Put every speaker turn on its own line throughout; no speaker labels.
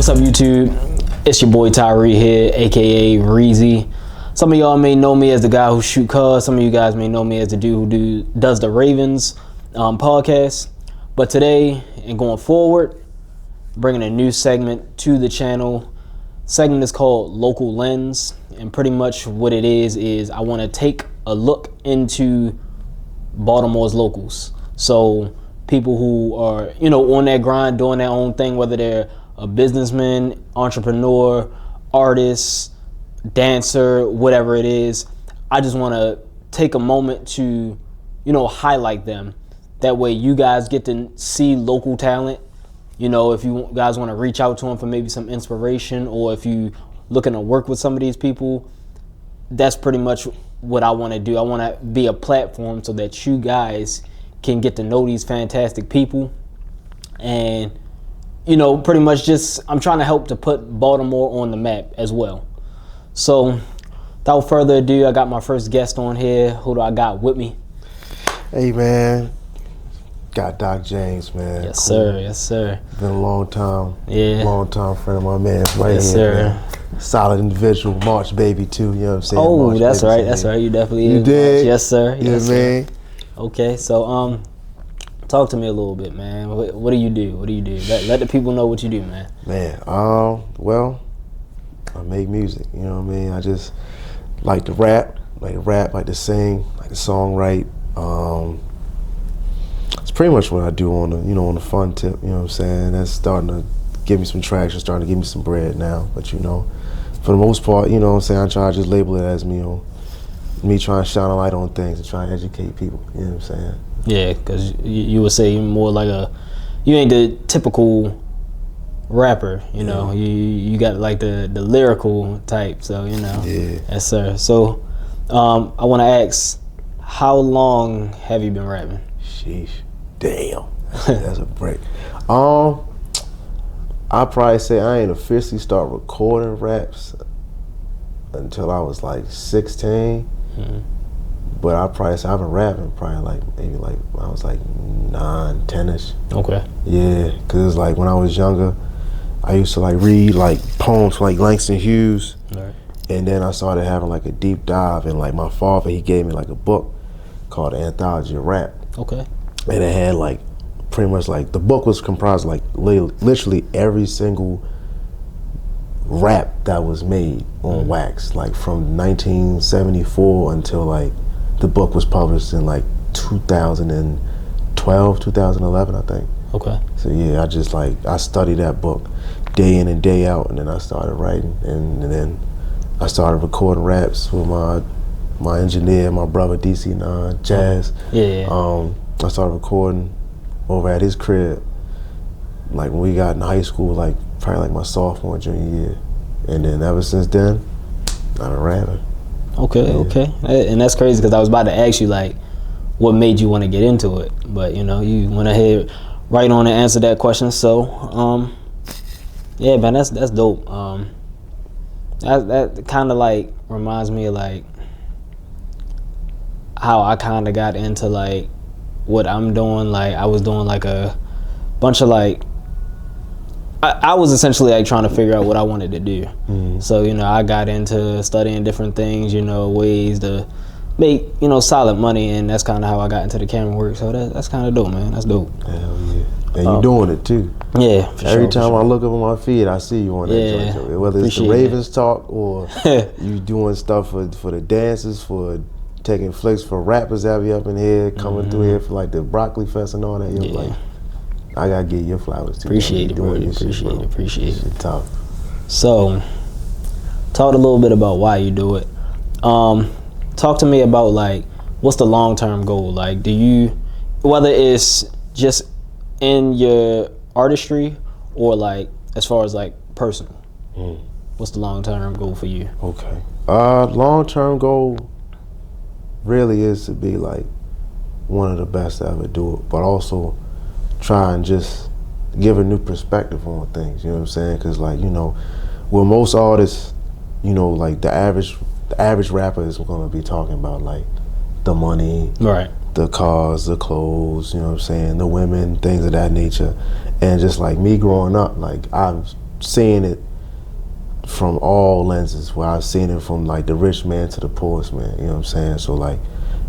What's up, YouTube? It's your boy Tyree here, aka Reezy. Some of y'all may know me as the guy who shoot cars. Some of you guys may know me as the dude who does the Ravens podcast. But today and going forward, bringing a new segment to the channel. Segment is called Local Lens, and pretty much what it is I want to take a look into Baltimore's locals. So people who are, on that grind, doing their own thing, whether they're a businessman, entrepreneur, artist, dancer, whatever it is. I just want to take a moment to, highlight them. That way you guys get to see local talent. If you guys want to reach out to them for maybe some inspiration, or if you looking to work with some of these people, that's pretty much what I want to do. I want to be a platform so that you guys can get to know these fantastic people. And, pretty much I'm trying to help to put Baltimore on the map as well. So without further ado, I got my first guest on here. Who do I got with me?
Hey, man. Got Doc James, man.
Yes, cool. Sir. Yes, sir.
Been a long time.
Yeah.
Long time friend of my man. Right
yes,
here,
sir.
Man. Solid individual. March baby, too. You know what I'm saying?
Oh,
March
that's
baby,
right. That's right. You definitely
You
is.
did?
Yes, sir.
Yeah,
yes,
man.
Sir. Okay, so talk to me a little bit, man. What do you do? What do you do? Let the people know what you do, man.
Man, well, I make music. You know what I mean? I just like to rap, like to sing, like to songwrite. It's pretty much what I do on the fun tip. You know what I'm saying? That's starting to give me some traction, starting to give me some bread now. But for the most part, you know what I'm saying, I try to just label it as me trying to shine a light on things and trying to educate people. You know what I'm saying? Yeah,
because you would say you're more like you ain't the typical rapper.
Yeah.
You got like the lyrical type. So
Yeah.
Yes, sir. So I want to ask, how long have you been rapping?
Sheesh. Damn. That's a break. I probably say I ain't officially start recording raps until I was like 16.
Mm-hmm.
But I probably say I've been rapping probably maybe when I was like 9, 10-ish.
Okay.
Yeah, cause like when I was younger, I used to read poems from Langston Hughes.
Right. And
then I started having a deep dive, and my father, he gave me a book called Anthology of Rap.
Okay.
And it had pretty much the book was comprised of literally every single rap that was made on wax, from 1974 until the book was published in 2012, 2011, I think.
Okay.
So yeah, I studied that book day in and day out, and then I started writing, and then I started recording raps with my engineer, my brother DC9, Jazz.
Yeah.
I started recording over at his crib, when we got in high school, probably my sophomore, junior year. And then ever since then, I've been rapping.
Okay, yeah. Okay. And that's crazy, because I was about to ask you, what made you want to get into it? But, you went ahead right on and answered that question. So, yeah, man, that's dope. That kind of, reminds me of, how I kind of got into, what I'm doing. I was doing, a bunch of, I was essentially trying to figure out what I wanted to do.
Mm-hmm.
So, I got into studying different things, ways to make, solid money, and that's kind of how I got into the camera work. So that's kind of dope, man. That's dope.
Hell yeah. And you doing it too.
Yeah,
Every time I look up on my feed, I see you on that joint. Whether it's the Ravens talk, or you doing stuff for the dancers, for taking flicks for rappers that be up in here, coming through here for the Broccoli Fest and all that.
Yeah.
I gotta give you flowers too.
Appreciate it, bro. Appreciate it.
Tough.
So, talk a little bit about why you do it. Talk to me about what's the long-term goal? Do you, whether it's just in your artistry or as far as personal, what's the long-term goal for you?
Okay. Long-term goal really is to be one of the best to ever do it, but also try and just give a new perspective on things, you know what I'm saying? Because with most artists, the average rapper is going to be talking about the money,
right,
the cars, the clothes, you know what I'm saying, the women, things of that nature. And just me growing up, seeing it from all lenses, where I've seen it from like the rich man to the poorest man, you know what I'm saying? So like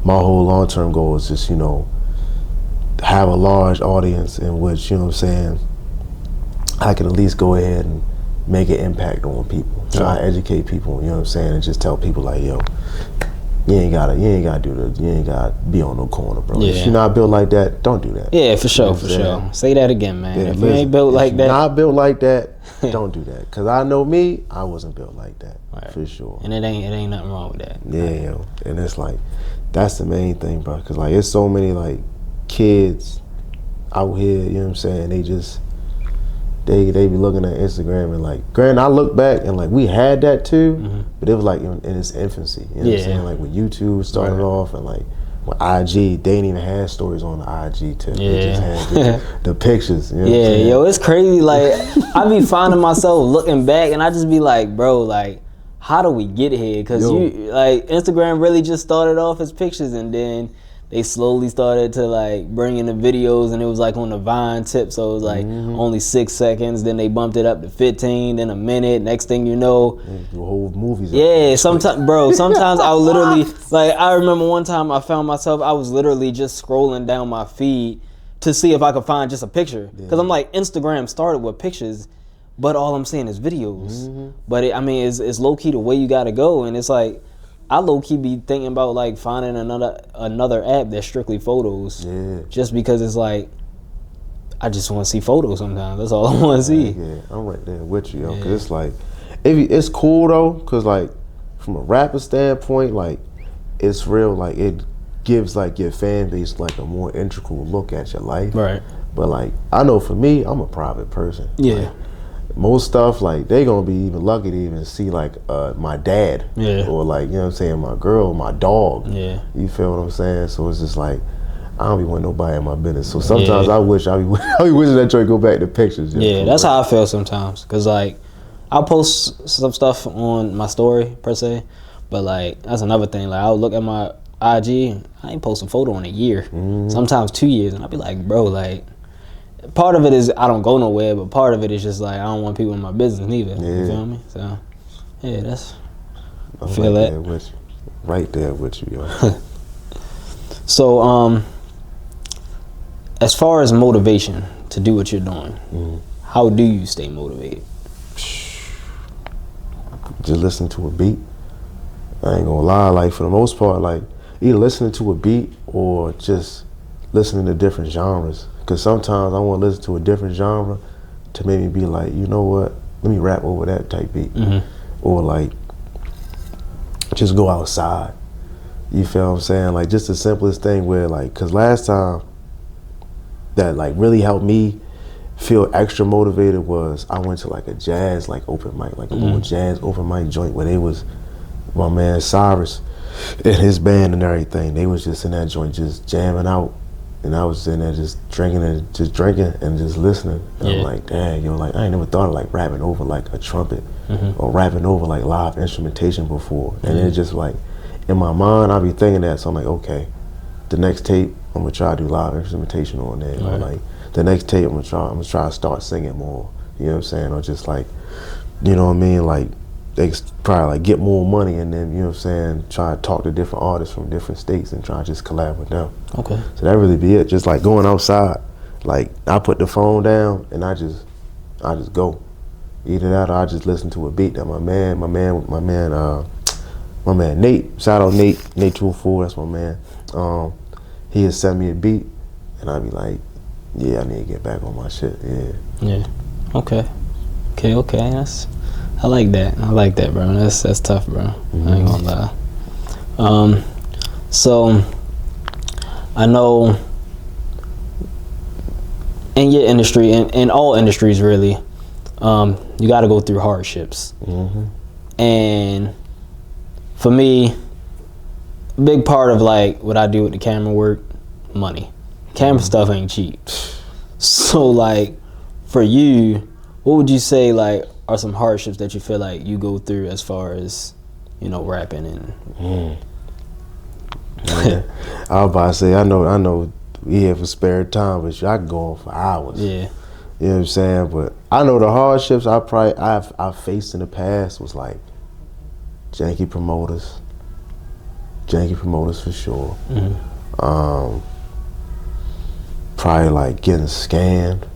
my whole long-term goal is just, you know, have a large audience in which, you know what I'm saying, I can at least go ahead and make an impact on people, try to educate people, you know what I'm saying, and just tell people like, yo, you ain't gotta be on no corner, bro.
Yeah.
If you're not built like that, don't do that.
Yeah, for sure,
You know
for
what I'm saying?
sure. Say that again, man.
Yeah,
if you
listen,
ain't built like that,
not built like that, don't do that. Cause I know me, I wasn't built like that,
Right.
for sure.
and it ain't nothing wrong with that.
Yeah, yo. And it's like, that's the main thing, bro. Cause like, it's so many like kids out here, you know what I'm saying? They just, they be looking at Instagram and like, granted, I look back and like, we had that too, but it was like in its infancy. You know what I'm saying? Like when YouTube started off and like, when IG, they didn't even have stories on the IG tip. They just had the pictures. You know what I'm saying?
Yo, it's crazy. Like, I be finding myself looking back and I just be like, bro, like, how do we get here? Because like, Instagram really just started off as pictures and then they slowly started to like bring in the videos and it was like on the Vine tip. So it was like only 6 seconds. Then they bumped it up to 15, then a minute. Next thing you know,
the whole movie's
yeah, sometimes, bro, sometimes I would literally, like, I remember one time I found myself, I was literally just scrolling down my feed to see if I could find just a picture. Because I'm like, Instagram started with pictures, but all I'm seeing is videos. But I mean, it's low-key the way you gotta go. And it's like, I low-key be thinking about like finding another app that's strictly photos.
Yeah.
Just because it's like, I just want to see photos sometimes. That's all I want to see.
Yeah, I'm right there with you, yo. Cause it's like, it's cool though, cause like from a rapper standpoint, like it's real, like it gives like your fan base like a more integral look at your life.
Right.
But like, I know for me, I'm a private person.
Yeah.
Like, most stuff, like they gonna be even lucky to even see like my dad.
Yeah.
Or like, you know what I'm saying, my girl, my dog.
Yeah.
You feel what I'm saying? So it's just like, I don't be wanting nobody in my business. So sometimes I be wishing that joint go back to pictures.
Yeah, that's how I feel sometimes. Cause like, I'll post some stuff on my story per se, but like that's another thing. Like I'll look at my IG, I ain't post a photo in a year, sometimes 2 years, and I'll be like, bro, like, part of it is I don't go nowhere, but part of it is just like I don't want people in my business neither. You feel me? So yeah, that's I feel
right
that.
There with you. Right there with you, yo.
So as far as motivation to do what you're doing, how do you stay motivated?
Just listen to a beat. I ain't gonna lie, like for the most part, like either listening to a beat or just listening to different genres. Cause sometimes I want to listen to a different genre to make me be like, you know what, let me rap over that type beat. Or like just go outside. You feel what I'm saying? Like just the simplest thing where like, cause last time that like really helped me feel extra motivated was I went to like a jazz like open mic, like a little jazz open mic joint where they was, my man Cyrus and his band and everything, they was just in that joint just jamming out, and I was in there just drinking and just listening. And I'm like, dang, yo, like I ain't never thought of like rapping over like a trumpet or rapping over like live instrumentation before. And it just like in my mind I be thinking that, so I'm like, okay, the next tape I'm gonna try to do live instrumentation on there. Or like the next tape I'm gonna try to start singing more. You know what I'm saying? Or just like, you know what I mean? Like they probably like get more money and then, you know what I'm saying, try to talk to different artists from different states and try to just collab with them.
Okay.
So that really be it. Just like going outside. Like I put the phone down and I just go. Either that or I just listen to a beat that my man Nate, shout out Nate 204, that's my man. He had sent me a beat and I'd be like, yeah, I need to get back on my shit.
Yeah. Okay. I like that, bro. That's tough, bro. I ain't gonna lie. So I know in your industry, in all industries really, you got to go through hardships. And for me, a big part of like what I do with the camera work, money. Camera stuff ain't cheap. So like for you, what would you say like are some hardships that you feel like you go through as far as, you know, rapping and
Yeah. I was about to say, I know we here for spare time, but I can go on for hours.
Yeah.
You know what I'm saying? But I know the hardships I've faced in the past was like janky promoters for sure. Probably like getting scammed.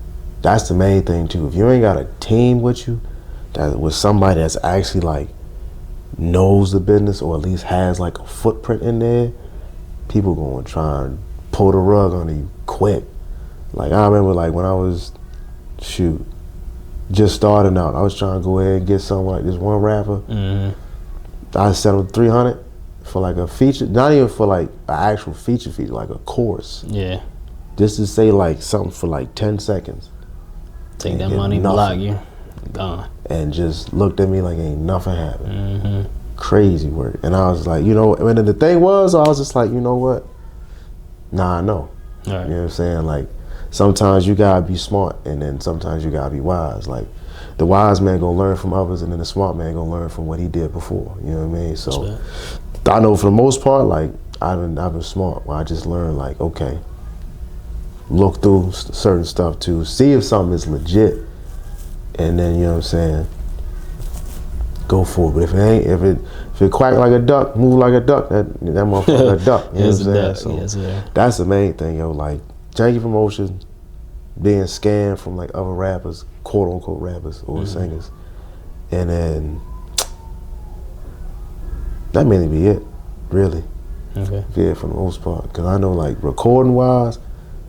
That's the main thing too. If you ain't got a team with you, that with somebody that's actually like knows the business or at least has like a footprint in there, people gonna try and pull the rug on you quick. Like I remember like when I was just starting out, I was trying to go ahead and get something like this one rapper. I settled 300 for like a feature, not even for like an actual feature, like a chorus.
Yeah.
Just to say like something for like 10 seconds.
Take that money, block you, gone.
And just looked at me like ain't nothing happened. Crazy work. And I was like, you know, and then the thing was, I was just like, you know what? Nah, I know.
All right.
You know what I'm saying? Like, sometimes you gotta be smart, and then sometimes you gotta be wise. Like, the wise man gonna learn from others, and then the smart man gonna learn from what he did before. You know what I mean? So, I know for the most part, like, I've been smart. Where I just learned, like, okay, look through certain stuff to see if something is legit, and then, you know what I'm saying, go for it. But if it ain't, if it quack like a duck, move like a duck, that motherfucker a duck. You know what I'm saying? So that's the main thing, yo. Like, janky promotion, being scammed from like other rappers, quote unquote rappers or singers, and then that mainly be it, really.
Okay.
Yeah, for the most part, because I know like recording wise,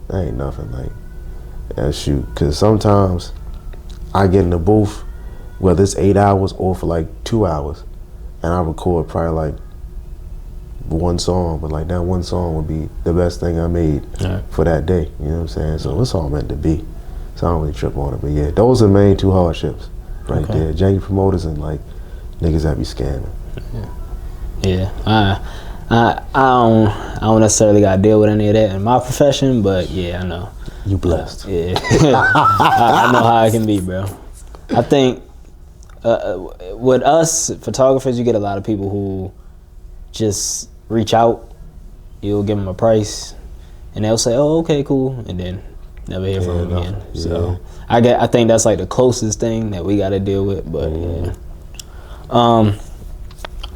that ain't nothing. Like, shoot, because sometimes I get in the booth, whether it's 8 hours or for like 2 hours, and I record probably like one song, but like that one song would be the best thing I made for that day. You know what I'm saying? So it's all meant to be. So I don't really trip on it. But yeah, those are the main two hardships right there. Janky promoters and like niggas that be scamming.
Yeah. I don't necessarily got to deal with any of that in my profession, but yeah, I know.
You blessed.
Yeah. I know how it can be, bro. I think with us photographers, you get a lot of people who just reach out, you'll give them a price, and they'll say, "Oh, okay, cool," and then never hear from them again. Yeah. So I think that's like the closest thing that we got to deal with. But yeah.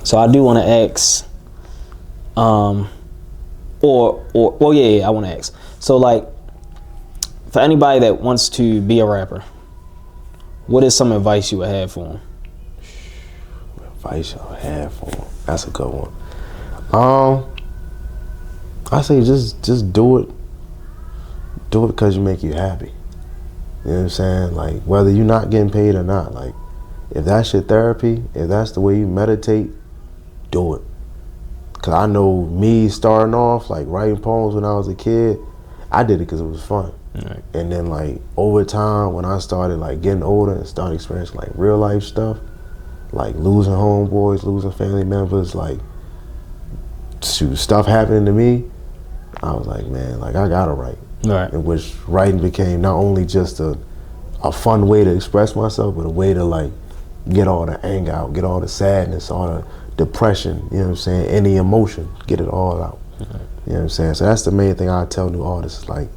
So I do want to ask, I want to ask. So like, for anybody that wants to be a rapper, what is some advice you would have for them?
Advice I would have for them. That's a good one. I say just do it. Do it because you make you happy. You know what I'm saying? Like, whether you're not getting paid or not, like, if that's your therapy, if that's the way you meditate, do it. Cause I know me starting off, like writing poems when I was a kid, I did it because it was fun.
Right.
And then like over time, when I started like getting older and started experiencing like real life stuff, like losing homeboys, losing family members, like stuff happening to me, I was like, man, like I gotta write.
Right.
In which writing became not only just a fun way to express myself, but a way to like get all the anger out, get all the sadness, all the depression, you know what I'm saying, any emotion, get it all out. Right. You know what I'm saying? So that's the main thing I tell new artists, like,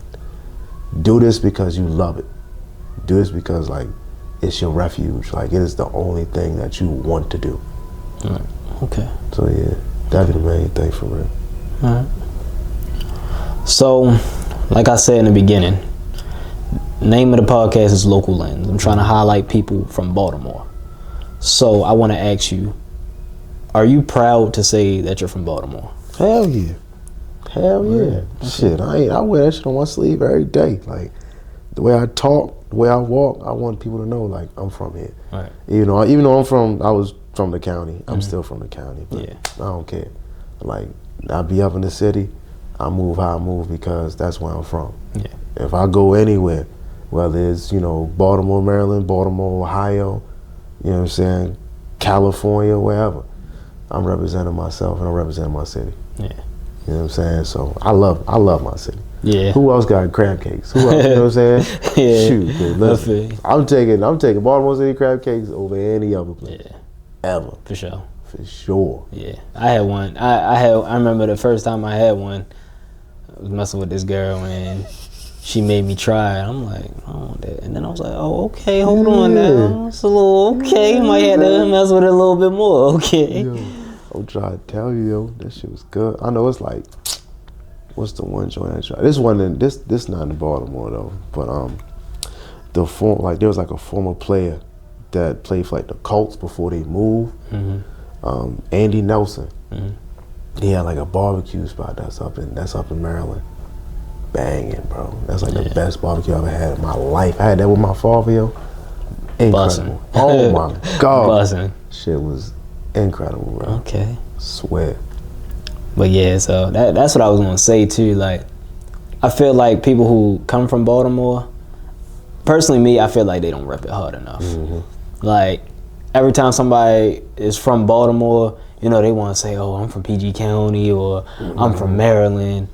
do this because you love it. Do this because like it's your refuge. Like, it is the only thing that you want to do.
Right. Okay.
So yeah, that'd be the main thing for real.
All right. So, like I said in the beginning, name of the podcast is Local Lens. I'm trying to highlight people from Baltimore. So I want to ask you, are you proud to say that you're from Baltimore?
Hell yeah. Hell yeah. Okay. Shit, I wear that shit on my sleeve every day. Like, the way I talk, the way I walk, I want people to know, like, I'm from here.
Right.
You know, even though I was from the county, I'm still from the county, but I don't care. Like, I be up in the city, I move how I move because that's where I'm from. Yeah. If I go anywhere, whether it's, you know, Baltimore, Maryland, Baltimore, Ohio, you know what I'm saying, California, wherever, I'm representing myself and I'm representing my city. Yeah. You know what I'm saying? So I love my city. Yeah. Who else got crab cakes? Who else, you know what I'm saying? Yeah. Shoot, dude, listen, I'm taking Baltimore City crab cakes over any other place. Yeah. Ever.
For sure.
For sure.
Yeah. I had one. I remember the first time I had one, I was messing with this girl and she made me try. I'm like, I don't want that. And then I was like, oh, okay, hold on now. It's a little okay. Might have to mess with it a little bit more. Okay.
Yo, I'm trying to tell you, yo, that shit was good. I know it's like, what's the one joint I tried? This one, this not in Baltimore though, but there was like a former player that played for like the Colts before they moved. Andy Nelson. He had like a barbecue spot that's up in Maryland. Banging, bro. That's like the best barbecue I ever had in my life. I had that with my father, yo. Incredible.
Bussin'.
Oh my God.
Bussin'.
Shit was incredible, bro.
Okay.
Swear.
But yeah, so that's what I was gonna say too. Like, I feel like people who come from Baltimore, personally me, I feel like they don't rep it hard enough. Like, every time somebody is from Baltimore, you know, they want to say, oh, I'm from PG County or I'm from Maryland.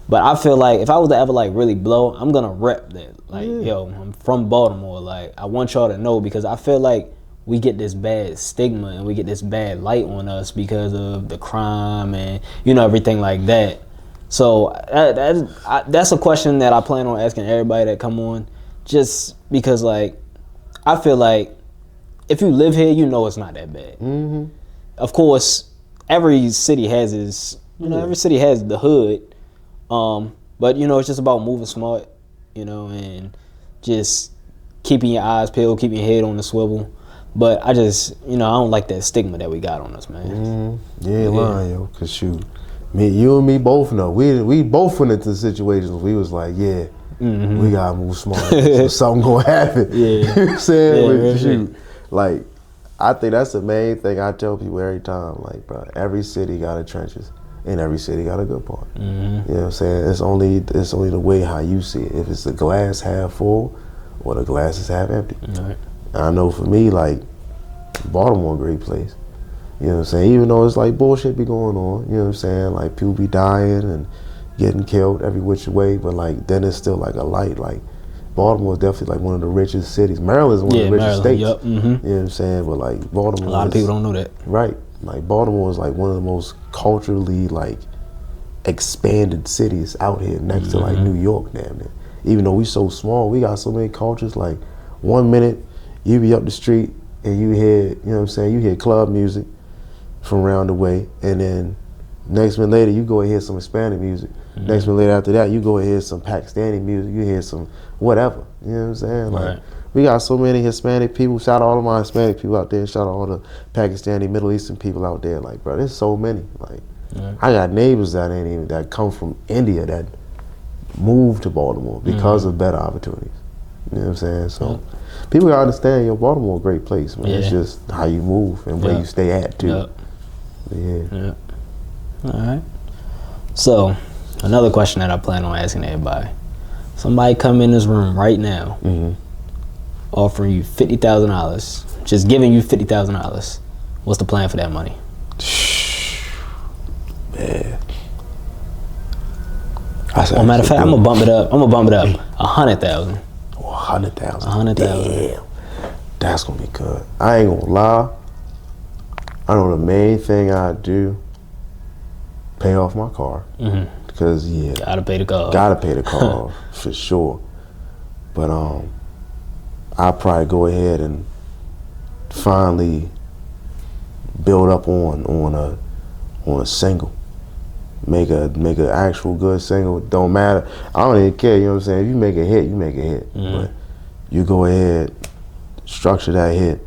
But I feel like if I was to ever like really blow, I'm gonna rep that. Like, yo, I'm from Baltimore. Like, I want y'all to know, because I feel like we get this bad stigma and we get this bad light on us because of the crime and, you know, everything like that. So that's a question that I plan on asking everybody that come on, just because, like, I feel like if you live here, you know it's not that bad. Of course, every city has its, you know, every city has the hood. But, you know, it's just about moving smart, you know, and just keeping your eyes peeled, keeping your head on the swivel. But I just, you know, I don't like that stigma that we got on us, man.
You ain't lying, yo, because shoot, you and me both know. We both went into situations where we was like, yeah, we got to move smart. So something going to happen. You know what I'm saying? But shoot, like, I think that's the main thing I tell people every time. Like, bro, every city got its trenches. And every city got a good part. You know what I'm saying? It's only the way how you see it. If it's the glass half full or the glass is half empty. And I know for me, like, Baltimore a great place. You know what I'm saying? Even though it's like bullshit be going on, you know what I'm saying? Like, people be dying and getting killed every which way, but like then it's still like a light. Like, Baltimore is definitely like one of the richest cities. Maryland is one of the richest states. You know what I'm saying? But like Baltimore,
a lot of people don't know that.
Right. Like, Baltimore is like one of the most culturally like expanded cities out here, next to like New York, damn it. Even though we so small, we got so many cultures. Like, 1 minute you be up the street and you hear, you know what I'm saying, you hear club music from around the way, and then next minute later you go and hear some Hispanic music. Next minute later after that you go and hear some Pakistani music, you hear some whatever. You know what I'm saying? Like, we got so many Hispanic people. Shout out all of my Hispanic people out there. Shout out all the Pakistani, Middle Eastern people out there. Like, bro, there's so many. Like, I got neighbors that come from India that moved to Baltimore because of better opportunities. You know what I'm saying? So people gotta understand, yo, Baltimore a great place, man. It's just how you move and where you stay at too.
All right. So, another question that I plan on asking everybody. Somebody come in this room right now, offering you $50,000, just giving you $50,000. What's the plan for that money?
Man.
Matter of fact, I'm gonna bump it up. $100,000.
100,000.
100,000.
Damn. That's gonna be good. I ain't gonna lie. I know the main thing I do, pay off my car. Because
gotta pay the car.
Gotta pay the car off, for sure. But I'll probably go ahead and finally build up on a single. Make a actual good single. Don't matter. I don't even care, you know what I'm saying? If you make a hit, you make a hit. But you go ahead, structure that hit,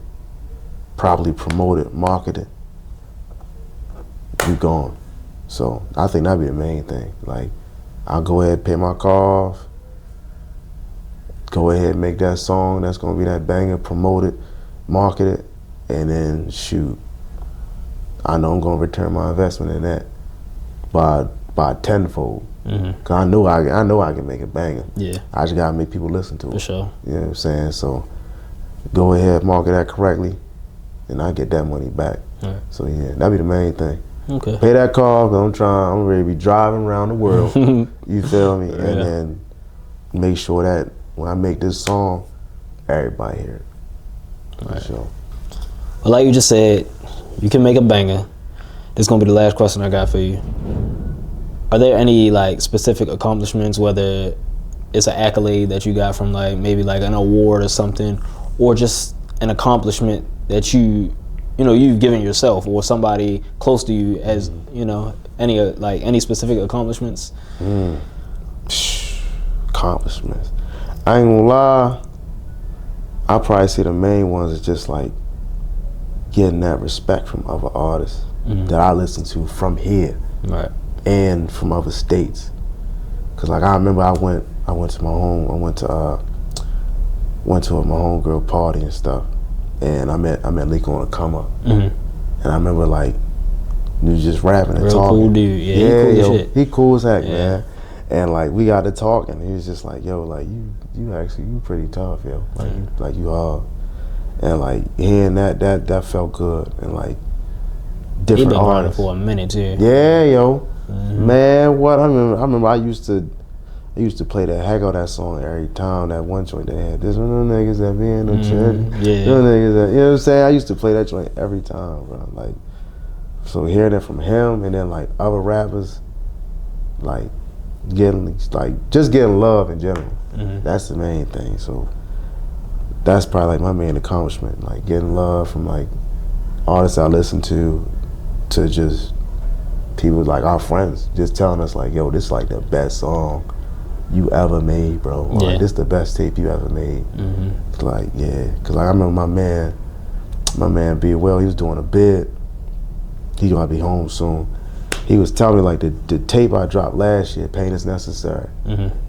properly promote it, market it, you gone. So I think that'd be the main thing. Like, I'll go ahead, pay my car off, go ahead, make that song that's gonna be that banger, promote it, market it, and then shoot, I know I'm gonna return my investment in that by tenfold. Cause I know I can make it banger. I just gotta make people listen to it.
For sure.
You know what I'm saying? So go ahead, market that correctly, and I get that money back. So yeah, that'd be the main thing.
Okay.
Pay that car, cause I'm ready to be driving around the world. You feel me? And then make sure that when I make this song, everybody hear it. For sure.
Well, like you just said, you can make a banger. This is gonna be the last question I got for you. Are there any like specific accomplishments, whether it's an accolade that you got from like maybe like an award or something, or just an accomplishment that you've given yourself or somebody close to you as any specific accomplishments?
Accomplishments. I ain't gonna lie. I probably say the main ones is just like getting that respect from other artists that I listen to from here,
Right.
and from other states. Cause like I remember I went to my homegirl party and stuff, and I met Liko on the come up, and I remember like he was just rapping and
Real
talking.
cool dude. Yeah, he cool as shit.
He cool as heck,
Yeah.
man. And like we got to talking, and he was just like, "Yo, like you pretty tough, yo. Like you are." And like hearing that felt good, and like
He
different
been grinding
artists.
for a minute too.
Yeah, yo, man. What I remember, I used to play the heck out of that song every time. That one joint they had. This one of them niggas that be in the church.
Yeah.
Them niggas that, you know what I'm saying. I used to play that joint every time, bro. Like, so hearing it from him, and then like other rappers, like just getting love in general. That's the main thing. So that's probably like my main accomplishment, like getting love from like artists I listen to just people like our friends just telling us like, yo, this is like the best song you ever made, bro. Or, like, this is the best tape you ever made. Like, yeah, cause like I remember my man B Well, he was doing a bid. He gonna be home soon. He was telling me like the tape I dropped last year, Pain Is Necessary.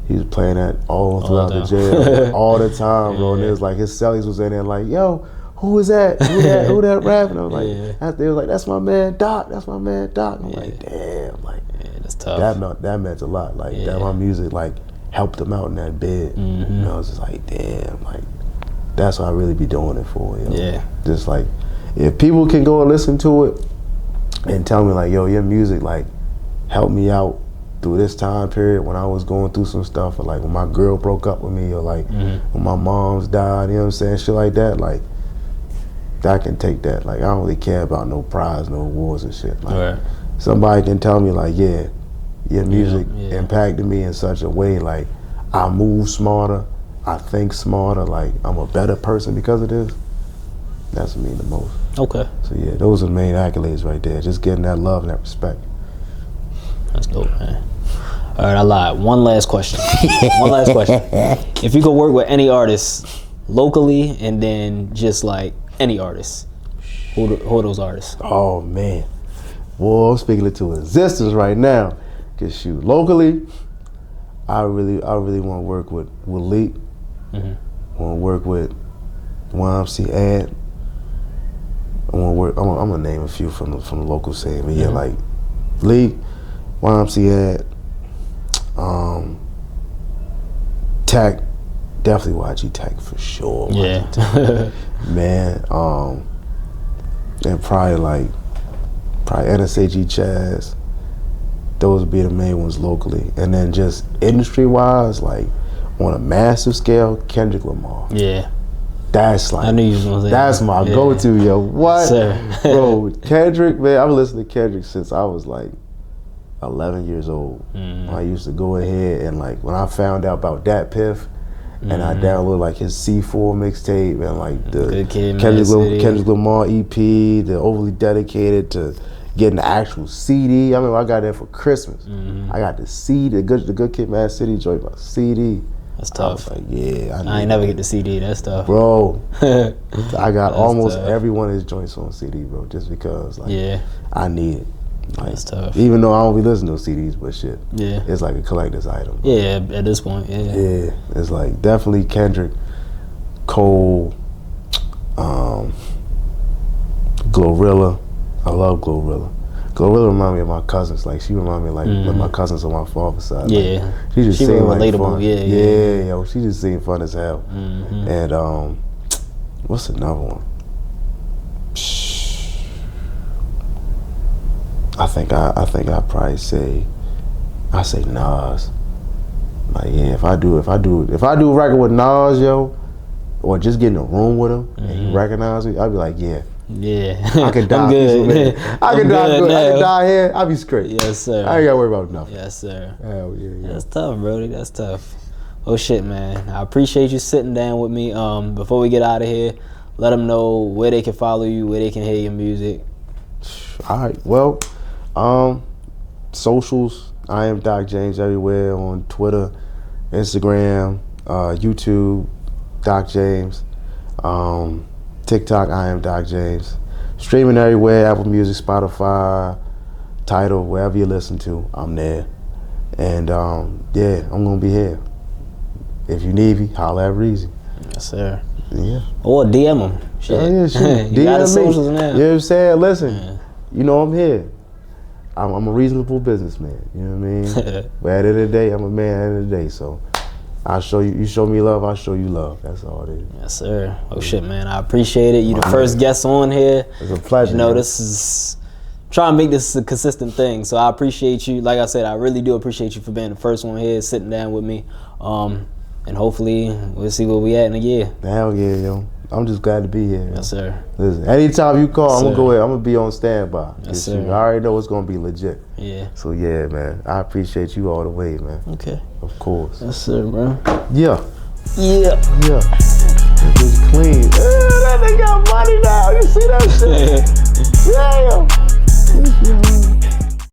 He was playing that all throughout the jail, all the time, bro. And it was like his cellies was in there like, yo, who is that? Who that rapping? I was like, they was like, that's my man Doc. That's my man Doc. I'm like, damn, like
that's tough.
That meant a lot. Like that my music like helped him out in that bid. And I was just like, damn, like that's what I really be doing it for. Yo.
Yeah.
Just like if people can go and listen to it and tell me like, yo, your music like helped me out through this time period when I was going through some stuff, or like when my girl broke up with me, or like when my mom's died, you know what I'm saying, shit like that, like I can take that. Like I don't really care about no prize, no awards and shit. Like somebody can tell me like, yeah, your music impacted me in such a way, like I move smarter, I think smarter, like I'm a better person because of this. That's what mean the most.
Okay.
So yeah, those are the main accolades right there. Just getting that love and that respect.
That's dope, man. All right, I lied. One last question. If you could work with any artist locally and then just like any artist, who are those artists?
Oh man, boy, I'm speaking it to existence right now. Cause shoot, locally, I really want to work with Leak. Want to work with YMC Ad. I'm gonna name a few from the local scene, but yeah, like Leak, YMC Ad, Tech, definitely YG Tech for sure.
Yeah,
man. And probably NSAG Chaz. Those would be the main ones locally, and then just industry wise, like on a massive scale, Kendrick Lamar.
Yeah.
That's like,
I knew you was gonna say
that's
that.
my go-to, yo. What?
Yes,
Bro, Kendrick, man, I've been listening to Kendrick since I was like 11 years old. I used to go ahead and like, when I found out about Dat Piff, and I downloaded like his C4 mixtape and like the Kendrick Lamar EP, the Overly Dedicated, to getting the actual CD. I remember I got that for Christmas. I got the CD, the Good Kid, Mad City joint, my CD.
That's tough.
I was like, yeah,
I ain't never get the CD. That's tough,
bro. I got almost
tough.
every one of his joints on CD, bro, just because like I need it. Like,
that's tough.
Even though I don't be listening to CDs, but shit,
Yeah,
it's like a collector's item.
yeah. At this point,
Yeah, it's like definitely Kendrick, Cole, Glorilla. I love Glorilla. Glorilla remind me of my cousins. Like she remind me of, like my cousins on my father's side.
Yeah,
like, she just seemed like
relatable.
fun.
Yeah.
Yo, she just seemed fun as hell. And what's another one? I think I probably say Nas. Like yeah, if I do a record with Nas, yo, or just get in a room with him and he recognize me, I'd be like, yeah, I can die.
I'm good.
I can die here. I'll be straight.
Yes, sir.
I ain't gotta worry about nothing.
Yes, sir.
Hell yeah.
That's tough, Brody. That's tough. Oh shit, man. I appreciate you sitting down with me. Before we get out of here, let them know where they can follow you, where they can hear your music.
All right. Well, socials. I am Doc James everywhere on Twitter, Instagram, YouTube, Doc James, TikTok. I am Doc James. Streaming everywhere: Apple Music, Spotify, Tidal, wherever you listen to. I'm there. And yeah, I'm gonna be here. If you need me, holla at Reezy.
Yes, sir.
Yeah.
Or DM them. Shit.
Oh, yeah, shit.
You got the
DM me.
socials now.
You know what I'm saying? Listen,
Yeah.
you know I'm here. I'm a reasonable businessman. You know what I mean? But at the end of the day, I'm a man at the end of the day. So I show you, you show me love, I show you love. That's all it is.
Yes, sir. Oh shit, man. I appreciate it. You the
My
first
man.
guest on here.
It's a pleasure.
You know,
man.
this is trying to make this a consistent thing. So I appreciate you. Like I said, I really do appreciate you for being the first one here, sitting down with me. And hopefully we'll see where we at in a year.
Hell yeah, yo. I'm just glad to be here. Yo.
Yes, sir.
Listen, anytime you call, I'm
Yes,
gonna
sir.
go ahead. I'm gonna be on standby.
Yes,
You
sir.
I already know it's gonna be legit.
Yeah.
So yeah, man. I appreciate you all the way, man.
Okay.
Of course.
Yes, sir, bro.
Yeah.
Yeah.
Yeah. It was clean. That nigga got money now. You see that shit?